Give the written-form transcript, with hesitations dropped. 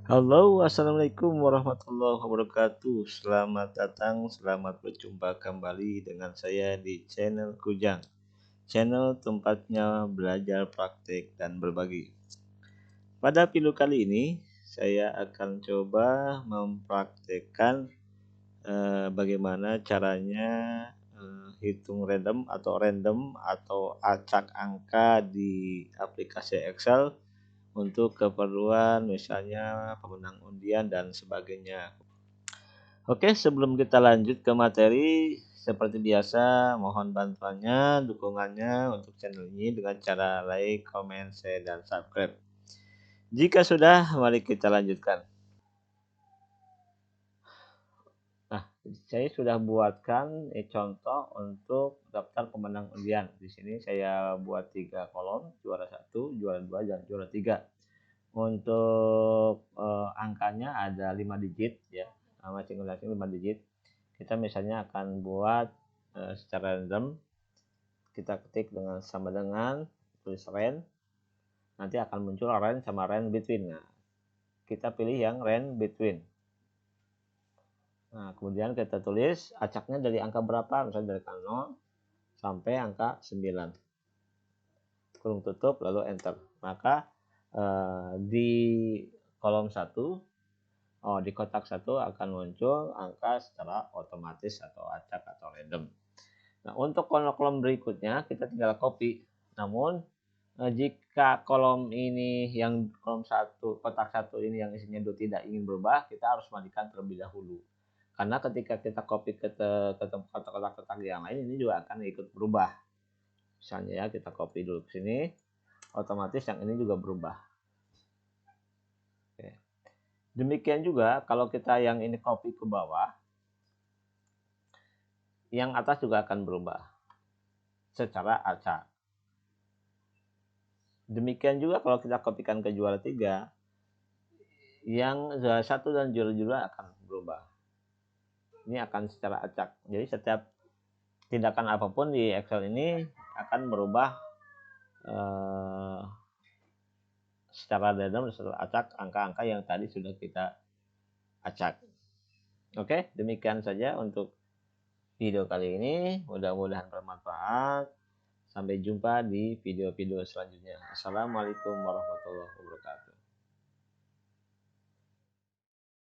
Halo, assalamualaikum warahmatullahi wabarakatuh. Selamat datang, selamat berjumpa kembali dengan saya di channel Kujang. Channel tempatnya belajar, praktik, dan berbagi. Pada video kali ini, saya akan coba mempraktekkan bagaimana caranya hitung random atau acak angka di aplikasi Excel untuk keperluan misalnya pemenang undian dan sebagainya. Oke, sebelum kita lanjut ke materi, seperti biasa mohon bantuannya, dukungannya untuk channel ini dengan cara like, comment, share, dan subscribe. Jika sudah, mari kita lanjutkan. Nah, saya sudah buatkan contoh untuk daftar pemenang undian. Di sini saya buat 3 kolom, juara 1, juara 2, dan juara 3. Untuk angkanya ada 5 digit ya, masing-masing 5 digit. Kita misalnya akan buat secara random, kita ketik dengan sama dengan tulis range, nanti akan muncul range sama range between. Nah, kita pilih yang range between. Nah, kemudian kita tulis acaknya dari angka berapa, misalnya dari angka 0 sampai angka 9, kurung tutup lalu enter. Maka di kolom 1, di kotak 1 akan muncul angka secara otomatis atau acak atau random. Nah, untuk kolom berikutnya kita tinggal copy. Namun jika kolom ini yang kolom 1, kotak 1 ini yang isinya tidak ingin berubah, kita harus matikan terlebih dahulu. Karena ketika kita copy ke kotak-kotak yang lain, ini juga akan ikut berubah. Misalnya ya, kita copy dulu ke sini, otomatis yang ini juga berubah. Oke. Demikian juga kalau kita yang ini copy ke bawah, yang atas juga akan berubah secara acak. Demikian juga kalau kita kopikan ke juara 3, yang juara 1 dan juara 2 akan berubah. Ini akan secara acak. Jadi setiap tindakan apapun di Excel ini akan merubah secara random, secara acak angka-angka yang tadi sudah kita acak. Oke, demikian saja untuk video kali ini. Mudah-mudahan bermanfaat. Sampai jumpa di video-video selanjutnya. Assalamualaikum warahmatullahi wabarakatuh.